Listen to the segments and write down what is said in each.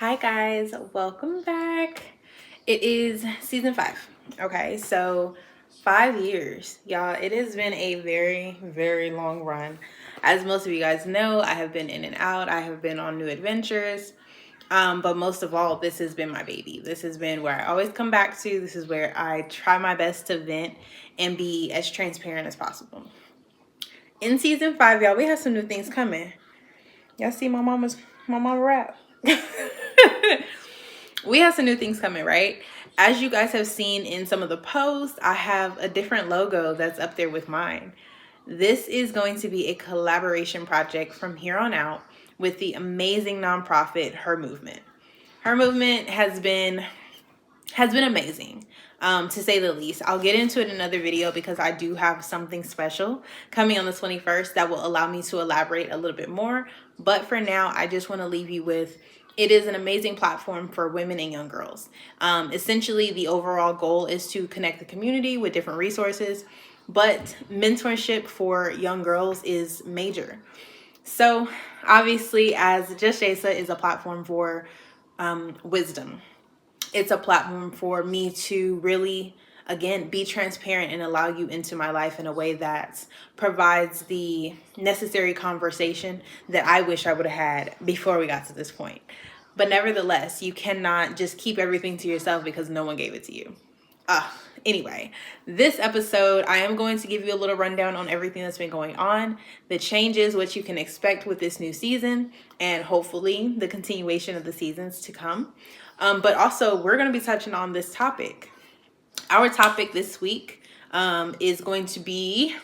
Hi guys, welcome back. It is season 5. Okay, so 5 years, y'all. It has been a very, very long run. As most of you guys know, I have been in and out. I have been on new adventures. But most of all, this has been my baby. This has been where I always come back to. This is where I try my best to vent and be as transparent as possible. In season 5, y'all, we have some new things coming. Y'all see my mama rap. We have some new things coming, right? As you guys have seen in some of the posts, I have a different logo that's up there with mine. This is going to be a collaboration project from here on out with the amazing nonprofit Her Movement. Her Movement has been amazing, to say the least. I'll get into it in another video because I do have something special coming on the 21st that will allow me to elaborate a little bit more. But for now, I just want to leave you with, it is an amazing platform for women and young girls. Essentially, the overall goal is to connect the community with different resources, but mentorship for young girls is major. So obviously, as Just Jaysa is a platform for wisdom. It's a platform for me to really, again, be transparent and allow you into my life in a way that provides the necessary conversation that I wish I would have had before we got to this point. But nevertheless, you cannot just keep everything to yourself because no one gave it to you. Anyway, this episode, I am going to give you a little rundown on everything that's been going on, the changes, what you can expect with this new season, and hopefully the continuation of the seasons to come. But also, we're going to be touching on this topic. Our topic this week is going to be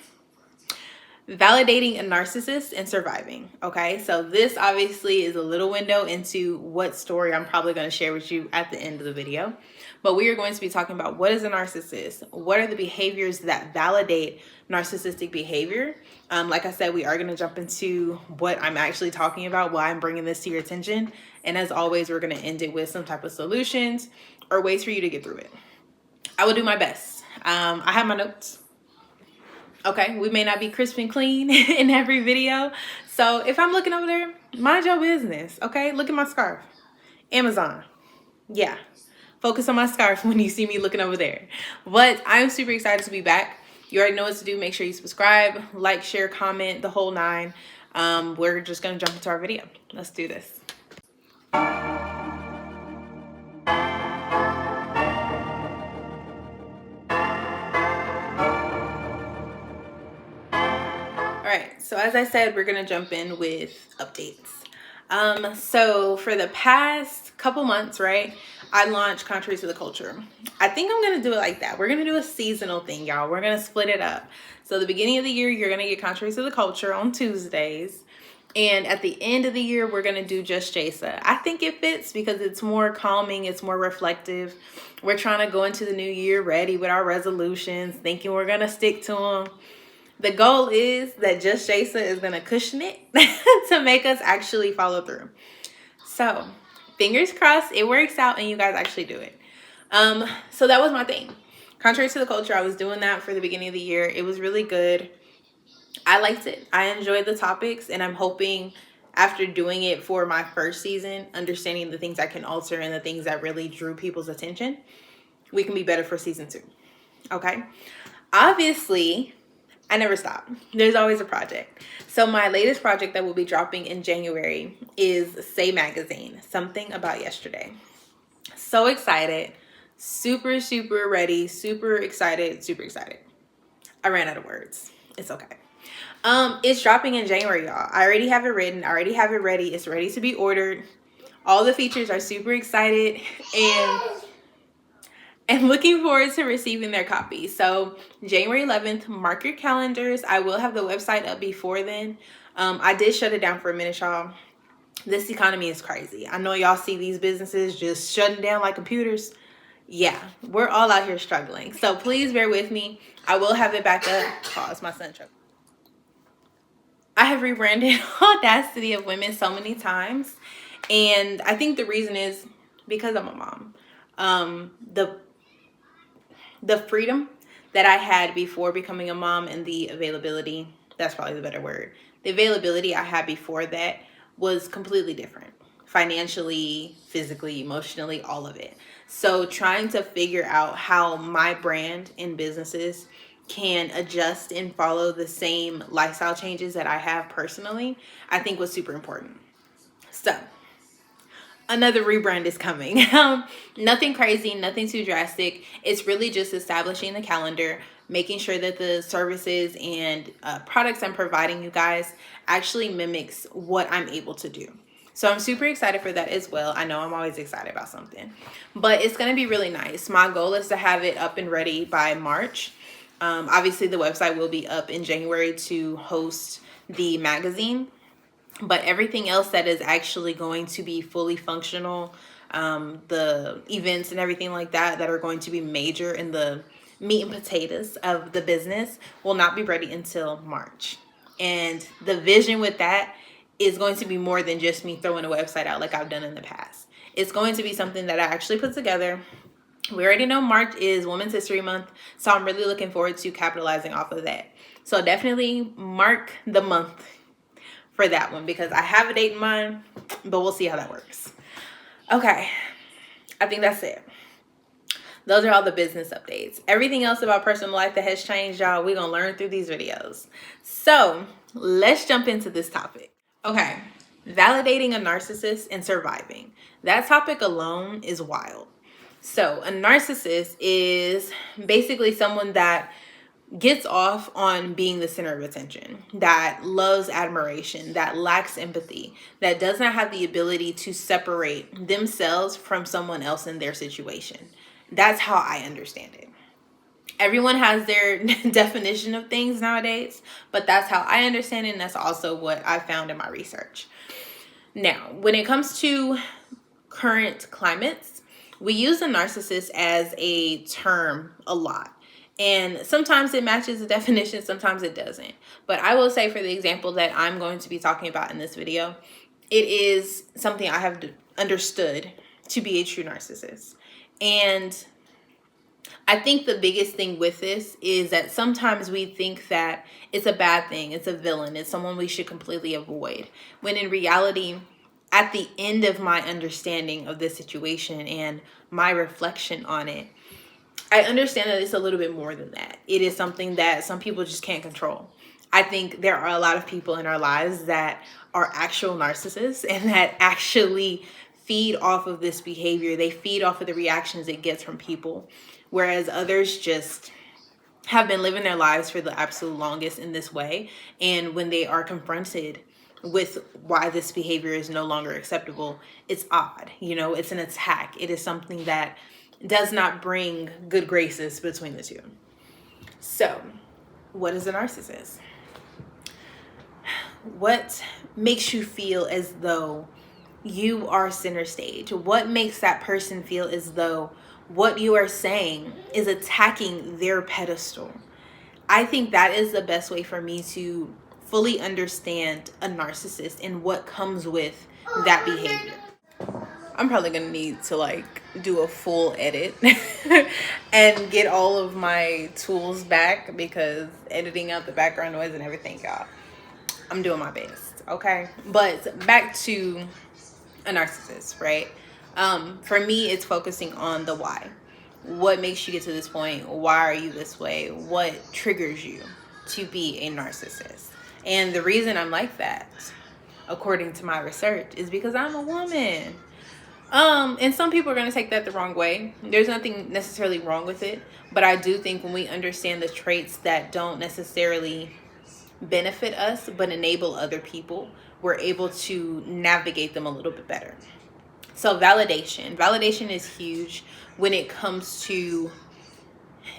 validating a narcissist and surviving. Okay, so this obviously is a little window into what story I'm probably going to share with you at the end of the video. But we are going to be talking about what is a narcissist, what are the behaviors that validate narcissistic behavior. Like I said, we are going to jump into what I'm actually talking about, why I'm bringing this to your attention. And as always, we're going to end it with some type of solutions or ways for you to get through it. I will do my best. I have my notes. Okay, we may not be crisp and clean in every video. So if I'm looking over there, mind your business, okay? Look at my scarf. Amazon. Yeah, focus on my scarf when you see me looking over there. But I'm super excited to be back. You already know what to do. Make sure you subscribe, like, share, comment, the whole 9. We're just going to jump into our video. Let's do this. Alright, so as I said, we're going to jump in with updates. So for the past couple months, right, I launched Contrary to the Culture. I think I'm going to do it like that. We're going to do a seasonal thing, y'all. We're going to split it up. So the beginning of the year, you're going to get Contrary to the Culture on Tuesdays. And at the end of the year, we're going to do Just Jaysa. I think it fits because it's more calming. It's more reflective. We're trying to go into the new year ready with our resolutions, thinking we're going to stick to them. The goal is that Just Jaysa is going to cushion it to make us actually follow through. So, fingers crossed it works out and you guys actually do it. So that was my thing. Contrary to the Culture, I was doing that for the beginning of the year. It was really good. I liked it. I enjoyed the topics, and I'm hoping after doing it for my first season, understanding the things I can alter and the things that really drew people's attention, we can be better for season 2. Okay? Obviously, I never stop. There's always a project. So my latest project that will be dropping in January is Say Magazine, Something About Yesterday. So excited. Super, super ready. Super excited. Super excited. I ran out of words. It's okay. It's dropping in January, y'all. I already have it written. I already have it ready. It's ready to be ordered. All the features are super excited and looking forward to receiving their copy. So January 11th, mark your calendars. I will have the website up before then. I did shut it down for a minute, y'all. This economy is crazy. I know y'all see these businesses just shutting down like computers. Yeah, we're all out here struggling. So please bear with me. I will have it back up. Pause, my son. I have rebranded Audacity of Women so many times. And I think the reason is because I'm a mom. The freedom that I had before becoming a mom and the availability, that's probably the better word. The availability I had before that was completely different financially, physically, emotionally, all of it. So trying to figure out how my brand and businesses can adjust and follow the same lifestyle changes that I have personally, I think was super important. So another rebrand is coming. Nothing crazy, nothing too drastic. It's really just establishing the calendar, making sure that the services and products I'm providing you guys actually mimics what I'm able to do. So I'm super excited for that as well. I know I'm always excited about something, but it's going to be really nice. My goal is to have it up and ready by March. Obviously, the website will be up in January to host the magazine, but everything else that is actually going to be fully functional, the events and everything like that that are going to be major in the meat and potatoes of the business, will not be ready until March. And the vision with that is going to be more than just me throwing a website out like I've done in the past. It's going to be something that I actually put together. We already know March is Women's History Month, so I'm really looking forward to capitalizing off of that. So definitely mark the month for that one, because I have a date in mind, but we'll see how that works. Okay, I think that's it. Those are all the business updates. Everything else about personal life that has changed, y'all, we're gonna learn through these videos. So let's jump into this topic. Okay, validating a narcissist and surviving. That topic alone is wild. So a narcissist is basically someone that gets off on being the center of attention, that loves admiration, that lacks empathy, that does not have the ability to separate themselves from someone else in their situation. That's how I understand it. Everyone has their definition of things nowadays, but that's how I understand it, and that's also what I found in my research. Now, when it comes to current climates, we use a narcissist as a term a lot. And sometimes it matches the definition, sometimes it doesn't. But I will say, for the example that I'm going to be talking about in this video, it is something I have understood to be a true narcissist. And I think the biggest thing with this is that sometimes we think that it's a bad thing, it's a villain, it's someone we should completely avoid. When in reality, at the end of my understanding of this situation and my reflection on it, I understand that it's a little bit more than that. It is something that some people just can't control. I think there are a lot of people in our lives that are actual narcissists and that actually feed off of this behavior. They feed off of the reactions it gets from people, whereas others just have been living their lives for the absolute longest in this way. And when they are confronted with why this behavior is no longer acceptable, it's odd. You know, it's an attack. It is something that does not bring good graces between the two. So, what is a narcissist? What makes you feel as though you are center stage? What makes that person feel as though what you are saying is attacking their pedestal? I think that is the best way for me to fully understand a narcissist and what comes with that behavior. I'm probably gonna need to do a full edit and get all of my tools back, because editing out the background noise and everything, y'all, I'm doing my best, okay? But back to a narcissist, right? For me, it's focusing on the why. What makes you get to this point? Why are you this way? What triggers you to be a narcissist? And the reason I'm like that, according to my research, is because I'm a woman. And some people are going to take that the wrong way. There's nothing necessarily wrong with it, but I do think when we understand the traits that don't necessarily benefit us but enable other people, we're able to navigate them a little bit better. So validation is huge when it comes to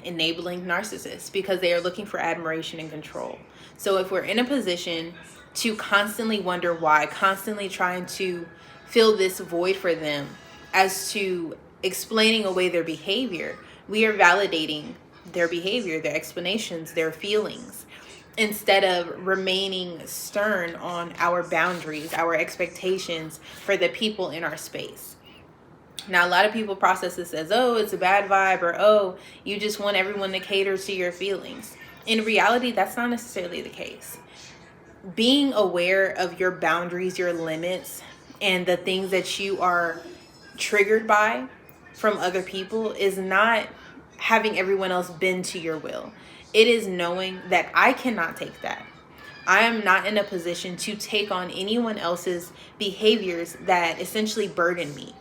enabling narcissists, because they are looking for admiration and control. So if we're in a position to constantly wonder why, constantly trying to fill this void for them as to explaining away their behavior, we are validating their behavior, their explanations, their feelings, instead of remaining stern on our boundaries, our expectations for the people in our space. Now, a lot of people process this as, oh, it's a bad vibe, or, oh, you just want everyone to cater to your feelings. In reality, that's not necessarily the case. Being aware of your boundaries, your limits, and the things that you are triggered by from other people is not having everyone else bend to your will. It is knowing that I cannot take that. I am not in a position to take on anyone else's behaviors that essentially burden me.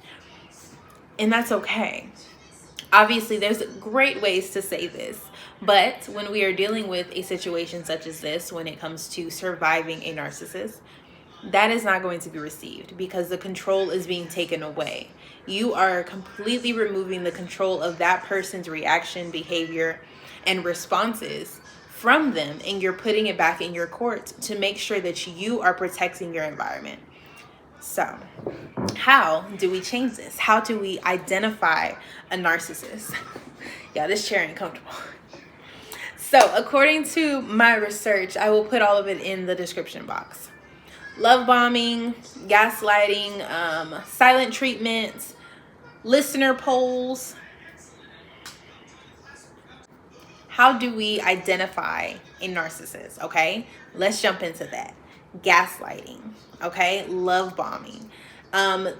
And that's okay. Obviously, there's great ways to say this, but when we are dealing with a situation such as this, when it comes to surviving a narcissist, that is not going to be received because the control is being taken away. You are completely removing the control of that person's reaction, behavior, and responses from them, and you're putting it back in your court to make sure that you are protecting your environment. So, how do we change this? How do we identify a narcissist? Yeah, this chair ain't comfortable. So, according to my research, I will put all of it in the description box. Love bombing, gaslighting, silent treatment, listener polls. How do we identify a narcissist? Okay, let's jump into that. Gaslighting, okay, love bombing,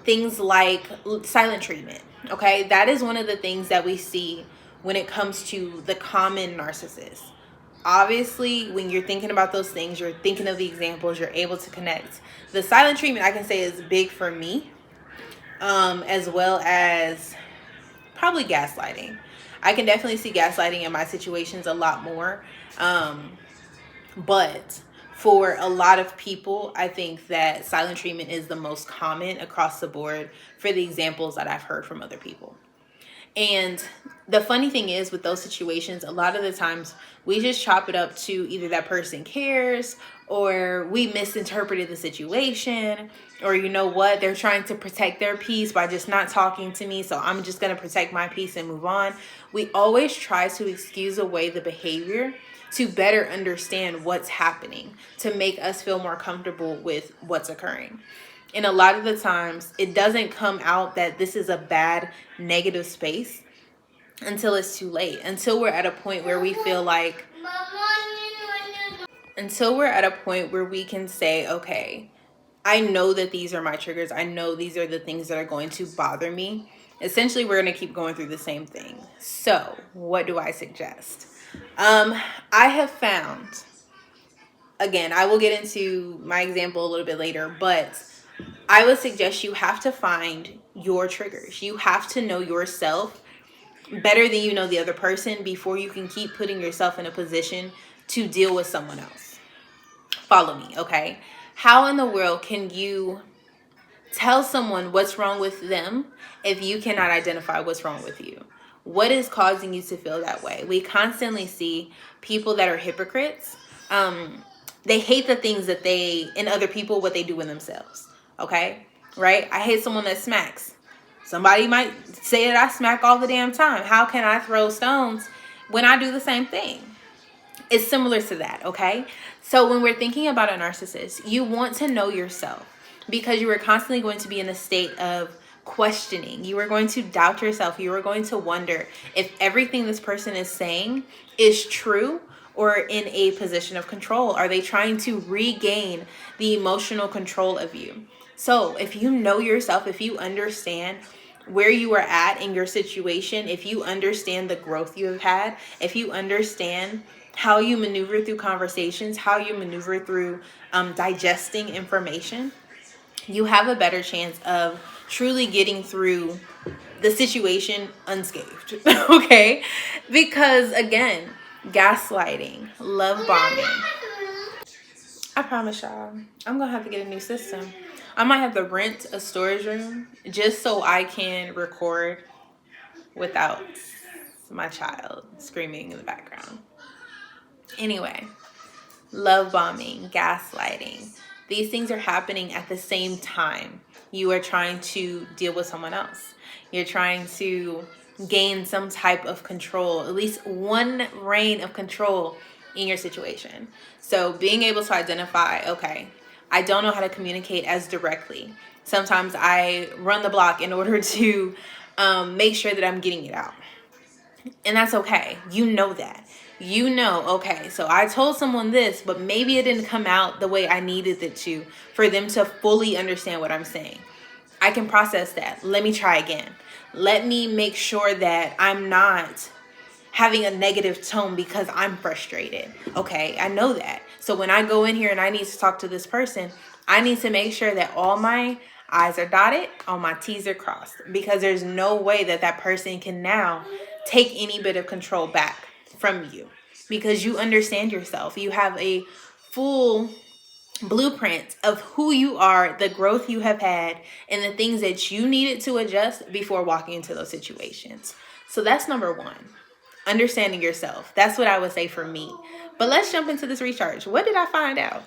things like silent treatment. Okay, that is one of the things that we see when it comes to the common narcissist. Obviously, when you're thinking about those things, you're thinking of the examples, you're able to connect. The silent treatment, I can say, is big for me, as well as probably gaslighting. I can definitely see gaslighting in my situations a lot more. But for a lot of people, I think that silent treatment is the most common across the board for the examples that I've heard from other people. And the funny thing is, with those situations, a lot of the times we just chop it up to either that person cares, or we misinterpreted the situation, or you know what, they're trying to protect their peace by just not talking to me, so I'm just going to protect my peace and move on. We always try to excuse away the behavior to better understand what's happening, to make us feel more comfortable with what's occurring. And a lot of the times, it doesn't come out that this is a bad, negative space until it's too late. Until we're at a point where we feel like, until we're at a point where we can say, okay, I know that these are my triggers. I know these are the things that are going to bother me. Essentially, we're going to keep going through the same thing. So, what do I suggest? I have found, again, I will get into my example a little bit later, but I would suggest you have to find your triggers. You have to know yourself better than you know the other person before you can keep putting yourself in a position to deal with someone else. Follow me, okay? How in the world can you tell someone what's wrong with them if you cannot identify what's wrong with you? What is causing you to feel that way? We constantly see people that are hypocrites. They hate the things that they, in other people, what they do in themselves. Okay, right? I hate someone that smacks. Somebody might say that I smack all the damn time. How can I throw stones when I do the same thing? It's similar to that, okay? So when we're thinking about a narcissist, you want to know yourself because you are constantly going to be in a state of questioning. You are going to doubt yourself. You are going to wonder if everything this person is saying is true or in a position of control. Are they trying to regain the emotional control of you? So if you know yourself, if you understand where you are at in your situation, if you understand the growth you have had, if you understand how you maneuver through conversations, how you maneuver through digesting information, you have a better chance of truly getting through the situation unscathed, okay? Because again, gaslighting, love bombing. I promise y'all, I'm gonna have to get a new system. I might have to rent a storage room just so I can record without my child screaming in the background. Anyway, love bombing, gaslighting. These things are happening at the same time. You are trying to deal with someone else. You're trying to gain some type of control, at least one reign of control in your situation. So being able to identify, okay, I don't know how to communicate as directly. Sometimes I run the block in order to make sure that I'm getting it out. And that's okay. You know that. You know, okay, so I told someone this, but maybe it didn't come out the way I needed it to for them to fully understand what I'm saying. I can process that. Let me try again. Let me make sure that I'm not having a negative tone because I'm frustrated. Okay, I know that. So when I go in here and I need to talk to this person, I need to make sure that all my I's are dotted, all my T's are crossed, because there's no way that that person can now take any bit of control back from you, because you understand yourself. You have a full blueprint of who you are, the growth you have had, and the things that you needed to adjust before walking into those situations. So that's number one. Understanding yourself. That's what I would say for me. But let's jump into this recharge. What did I find out?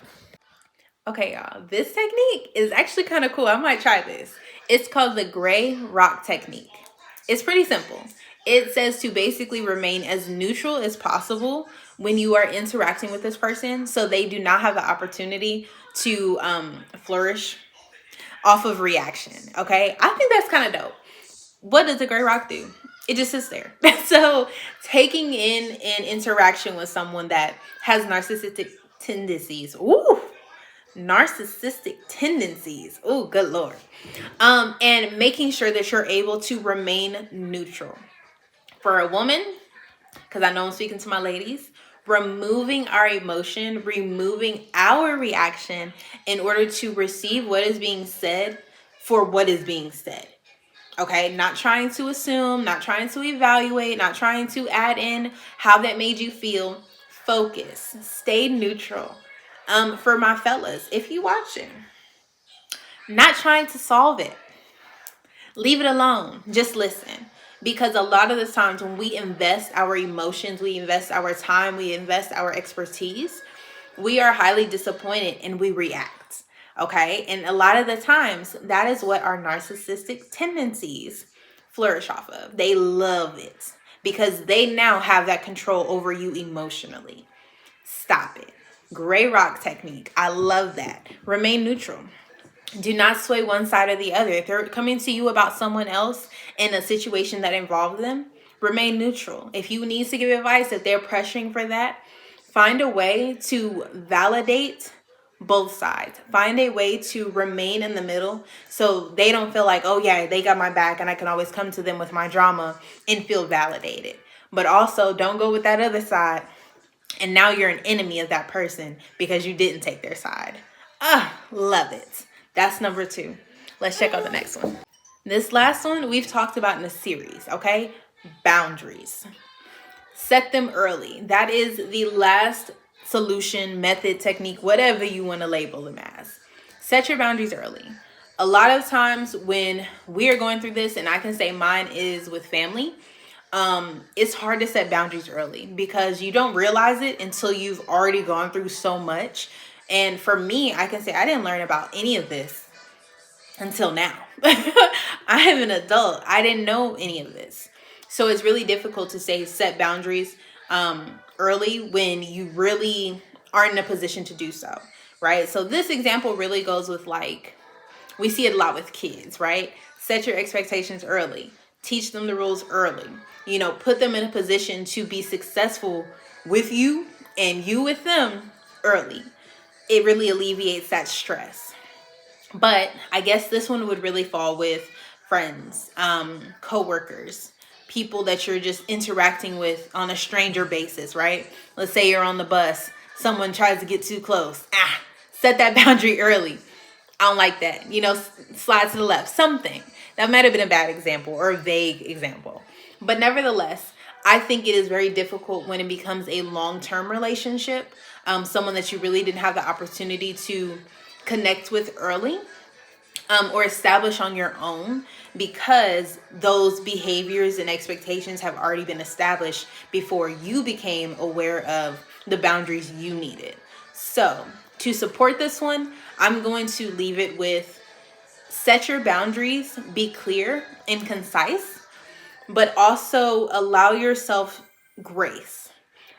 Okay, y'all. This technique is actually kind of cool. I might try this. It's called the gray rock technique. It's pretty simple. It says to basically remain as neutral as possible when you are interacting with this person, so they do not have the opportunity to flourish off of reaction. Okay, I think that's kind of dope. What does the gray rock do? It just sits there. So taking in an interaction with someone that has narcissistic tendencies. Ooh, narcissistic tendencies. Oh, good Lord. And making sure that you're able to remain neutral. For a woman, because I know I'm speaking to my ladies, removing our emotion, removing our reaction in order to receive what is being said for what is being said. Okay, not trying to assume, not trying to evaluate, not trying to add in how that made you feel. Focus, stay neutral. For my fellas, if you watching, not trying to solve it, leave it alone. Just listen. Because a lot of the times when we invest our emotions, we invest our time, we invest our expertise, we are highly disappointed and we react. Okay. And a lot of the times that is what our narcissistic tendencies flourish off of. They love it because they now have that control over you emotionally. Stop it. Gray rock technique. I love that. Remain neutral. Do not sway one side or the other. If they're coming to you about someone else in a situation that involves them, remain neutral. If you need to give advice, if they're pressuring for that, find a way to validate both sides. Find a way to remain in the middle so they don't feel like, oh yeah, they got my back and I can always come to them with my drama and feel validated. But also don't go with that other side and now you're an enemy of that person because you didn't take their side. Love it. That's number 2. Let's check out the next one. This last one we've talked about in a series, okay? Boundaries. Set them early. That is the last solution, method, technique, whatever you want to label them as. Set your boundaries early. A lot of times when we are going through this, and I can say mine is with family, it's hard to set boundaries early because you don't realize it until you've already gone through so much. And for me, I can say I didn't learn about any of this until now. I am an adult. I didn't know any of this. So it's really difficult to say set boundaries early when you really aren't in a position to do so, right? So this example really goes with, like, we see it a lot with kids, right? Set your expectations early. Teach them the rules early. You know, put them in a position to be successful with you and you with them early. It really alleviates that stress. But I guess this one would really fall with friends, coworkers, people that you're just interacting with on a stranger basis, right? Let's say you're on the bus. Someone tries to get too close. Set that boundary early. I don't like that. You know, slide to the left. Something. That might have been a bad example or a vague example. But nevertheless, I think it is very difficult when it becomes a long-term relationship, someone that you really didn't have the opportunity to connect with early or establish on your own, because those behaviors and expectations have already been established before you became aware of the boundaries you needed. So to support this one, I'm going to leave it with set your boundaries, be clear and concise, but also allow yourself grace.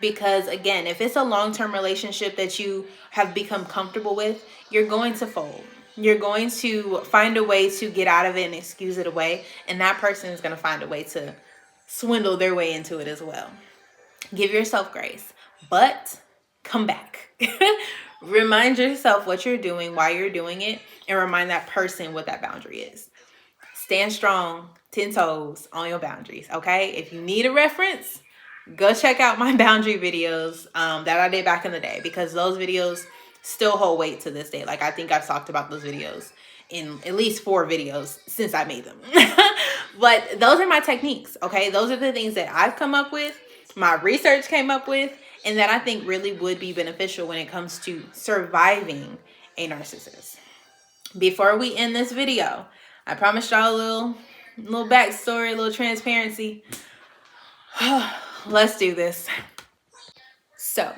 Because again, if it's a long-term relationship that you have become comfortable with, you're going to fold. You're going to find a way to get out of it and excuse it away. And that person is going to find a way to swindle their way into it as well. Give yourself grace, but come back. Remind yourself what you're doing, why you're doing it, and remind that person what that boundary is. stand strong, 10 toes on your boundaries, okay? If you need a reference, go check out my boundary videos that I did back in the day, because those videos still hold weight to this day. Like, I think I've talked about those videos in at least 4 videos since I made them. But those are my techniques, okay? Those are the things that I've come up with, my research came up with, and that I think really would be beneficial when it comes to surviving a narcissist. Before we end this video, I promised y'all a little backstory, a little transparency. Let's do this. So,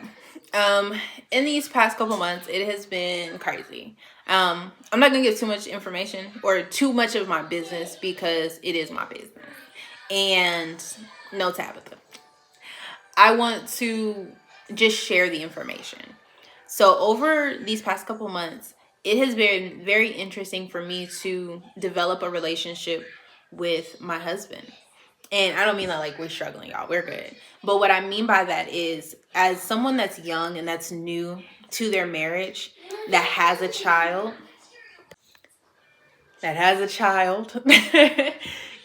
in these past couple months, it has been crazy. I'm not gonna give too much information or too much of my business, because it is my business. And no, Tabitha, I want to just share the information. So over these past couple months, it has been very interesting for me to develop a relationship with my husband. And I don't mean that like we're struggling, y'all. We're good. But what I mean by that is, as someone that's young and that's new to their marriage, that has a child,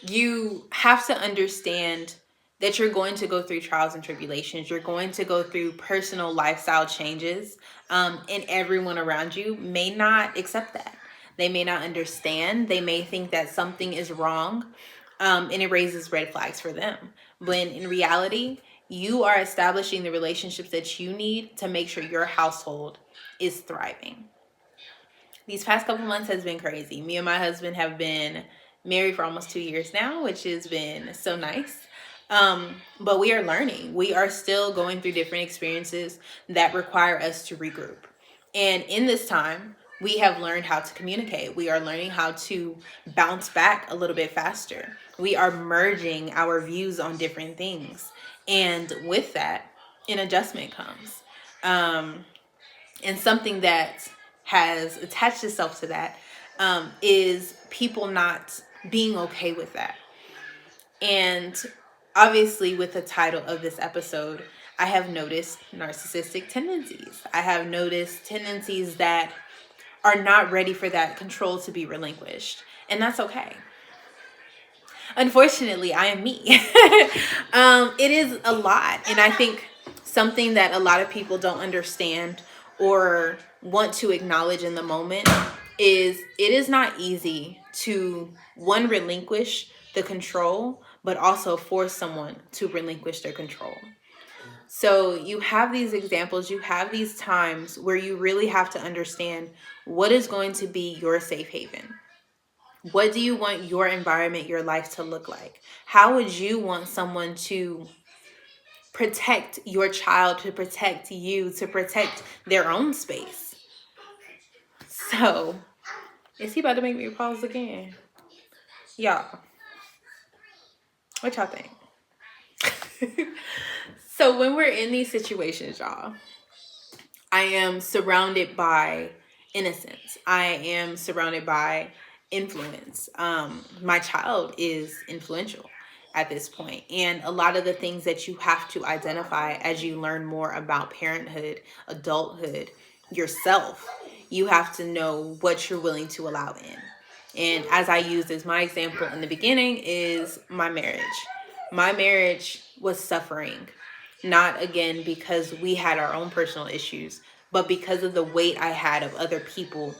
you have to understand that you're going to go through trials and tribulations. You're going to go through personal lifestyle changes. And everyone around you may not accept that. They may not understand. They may think that something is wrong. And it raises red flags for them. When in reality, you are establishing the relationships that you need to make sure your household is thriving. These past couple months has been crazy. Me and my husband have been married for almost 2 years now, which has been so nice. But we are learning. We are still going through different experiences that require us to regroup. And in this time, we have learned how to communicate. We are learning how to bounce back a little bit faster. We are merging our views on different things. And with that, an adjustment comes. And something that has attached itself to that is people not being okay with that. And obviously, with the title of this episode, I have noticed narcissistic tendencies. I have noticed tendencies that are not ready for that control to be relinquished. And that's okay. Unfortunately, I am me. It is a lot. And I think something that a lot of people don't understand or want to acknowledge in the moment is it is not easy to, one, relinquish the control, but also force someone to relinquish their control. So you have these examples, you have these times where you really have to understand what is going to be your safe haven. What do you want your environment, your life to look like? How would you want someone to protect your child, to protect you, to protect their own space? So, is he about to make me pause again? Y'all, what y'all think? So when we're in these situations, y'all, I am surrounded by innocence. I am surrounded by influence. My child is influential at this point. And a lot of the things that you have to identify as you learn more about parenthood, adulthood, yourself, you have to know what you're willing to allow in. And as I used as my example in the beginning is my marriage. My marriage was suffering, not again because we had our own personal issues, but because of the weight I had of other people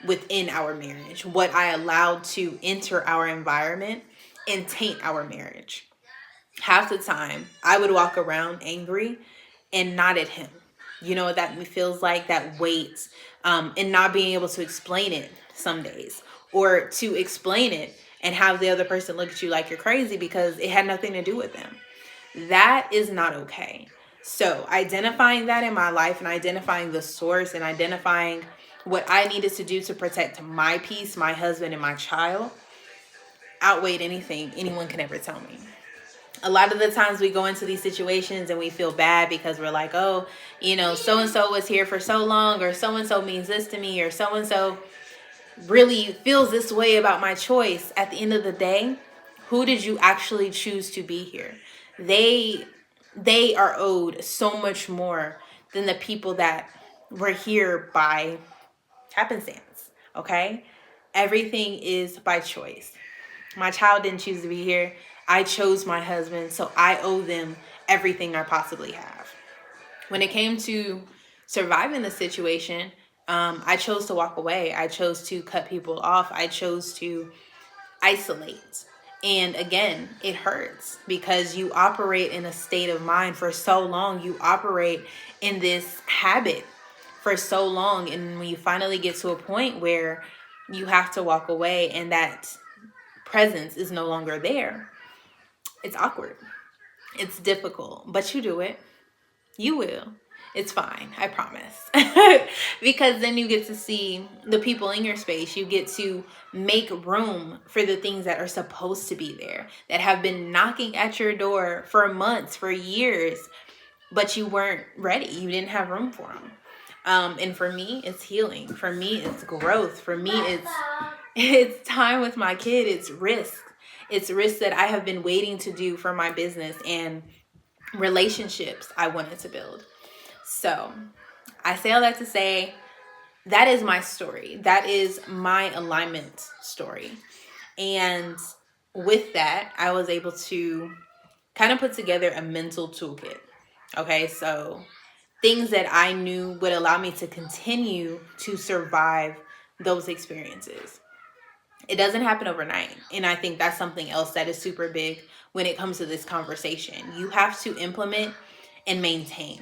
within our marriage, what I allowed to enter our environment and taint our marriage. Half the time, I would walk around angry and not at him. You know what that feels like, that weight, and not being able to explain it some days, or to explain it and have the other person look at you like you're crazy because it had nothing to do with them. That is not okay. So identifying that in my life and identifying the source and identifying what I needed to do to protect my peace, my husband, and my child outweighed anything anyone can ever tell me. A lot of the times we go into these situations and we feel bad because we're like, oh, you know, so-and-so was here for so long, or so-and-so means this to me, or so-and-so really feels this way about my choice. At the end of the day, who did you actually choose to be here? They are owed so much more than the people that were here by happenstance, okay? Everything is by choice. My child didn't choose to be here. I chose my husband, so I owe them everything I possibly have. When it came to surviving the situation, I chose to walk away. I chose to cut people off. I chose to isolate. And again, it hurts because you operate in a state of mind for so long. You operate in this habit for so long. And when you finally get to a point where you have to walk away and that presence is no longer there, it's awkward. It's difficult, but you do it. You will. It's fine. I promise. Because then you get to see the people in your space. You get to make room for the things that are supposed to be there, that have been knocking at your door for months, for years, but you weren't ready. You didn't have room for them. And for me, it's healing. For me, it's growth. For me, it's time with my kid. It's risk. It's risk that I have been waiting to do for my business and relationships I wanted to build. So I say all that to say that is my story. That is my alignment story. And with that, I was able to kind of put together a mental toolkit. Okay, so things that I knew would allow me to continue to survive those experiences. It doesn't happen overnight. And I think that's something else that is super big when it comes to this conversation. You have to implement and maintain.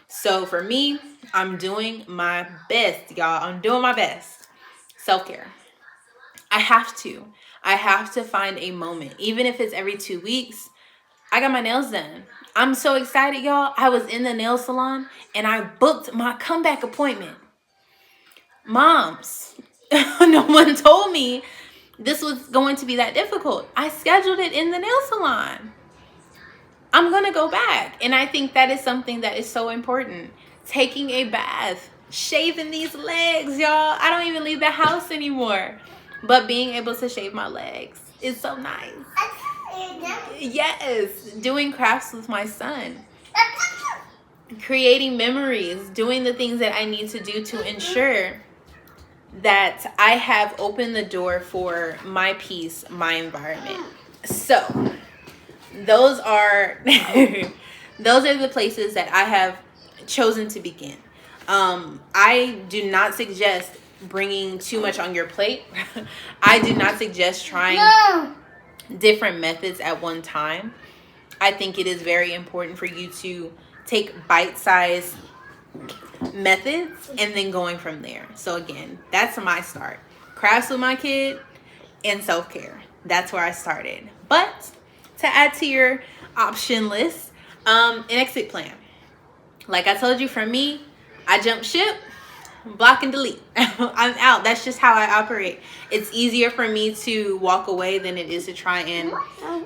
So for me, I'm doing my best, y'all. I'm doing my best. Self-care. I have to find a moment. Even if it's every 2 weeks, I got my nails done. I'm so excited, y'all. I was in the nail salon and I booked my comeback appointment. Moms, no one told me this was going to be that difficult. I scheduled it in the nail salon. I'm going to go back. And I think that is something that is so important. Taking a bath, shaving these legs, y'all. I don't even leave the house anymore. But being able to shave my legs is so nice. Yes. Doing crafts with my son. Creating memories. Doing the things that I need to do to ensure that I have opened the door for my peace, my environment. So those are the places that I have chosen to begin. I do not suggest bringing too much on your plate. I do not suggest trying different methods at one time. I think it is very important for you to take bite-sized methods and then going from there. So again, that's my start. Crafts with my kid and self-care. That's where I started. But to add to your option list, an exit plan. Like I told you, for me, I jump ship, block and delete. I'm out. That's just how I operate. It's easier for me to walk away than it is to try and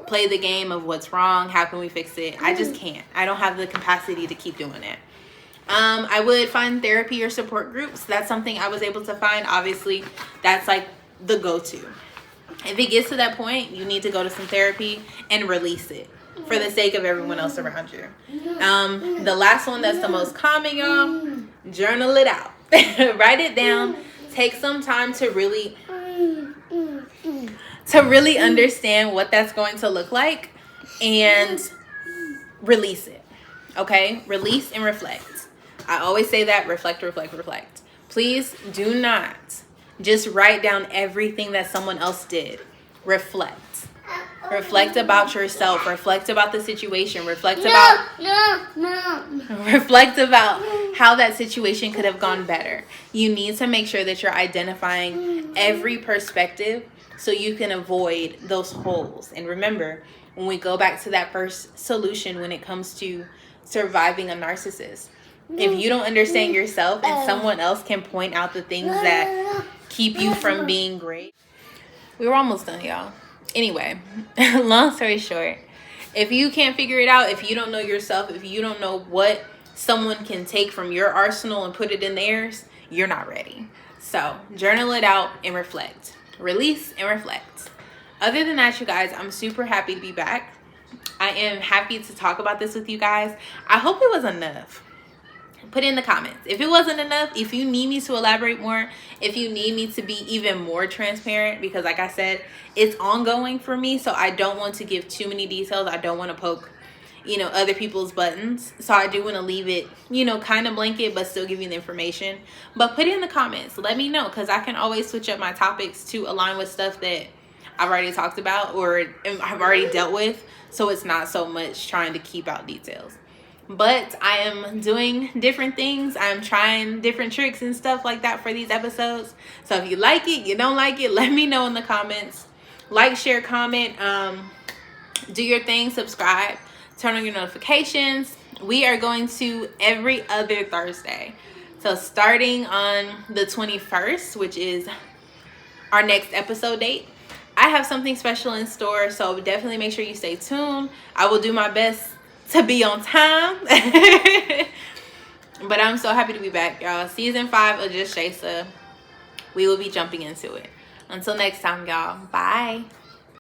play the game of what's wrong. How can we fix it? I just can't. I don't have the capacity to keep doing it. I would find therapy or support groups. That's something I was able to find. Obviously, that's like the go-to. If it gets to that point, you need to go to some therapy and release it for the sake of everyone else around you. The last one that's the most common, y'all, journal it out. Write it down. Take some time to really understand what that's going to look like and release it. Okay? Release and reflect. I always say that, reflect, reflect, reflect. Please do not just write down everything that someone else did. Reflect. Reflect about yourself. Reflect about the situation. Reflect about how that situation could have gone better. You need to make sure that you're identifying every perspective so you can avoid those holes. And remember, when we go back to that first solution when it comes to surviving a narcissist, if you don't understand yourself and someone else can point out the things that keep you from being great. We were almost done, y'all. Anyway, long story short, if you can't figure it out, if you don't know yourself, if you don't know what someone can take from your arsenal and put it in theirs, you're not ready. So journal it out and reflect. Release and reflect. Other than that, you guys, I'm super happy to be back. I am happy to talk about this with you guys. I hope it was enough. put in the comments. If it wasn't enough, if you need me to elaborate more, if you need me to be even more transparent, because like I said, it's ongoing for me, so I don't want to give too many details. I don't want to poke, you know, other people's buttons. So I do want to leave it, you know, kind of blanket, but still give you the information. But put it in the comments. Let me know, because I can always switch up my topics to align with stuff that I've already talked about or I've already dealt with. So it's not so much trying to keep out details. But I am doing different things. I'm trying different tricks and stuff like that for these episodes. So if you like it, you don't like it, let me know in the comments. Like, share, comment, do your thing, subscribe, turn on your notifications. We are going to every other Thursday. So starting on the 21st, which is our next episode date, I have something special in store. So definitely make sure you stay tuned. I will do my best to be on time. But I'm so happy to be back, y'all. Season 5 of Just Jaysa. We will be jumping into it. Until next time, y'all. Bye.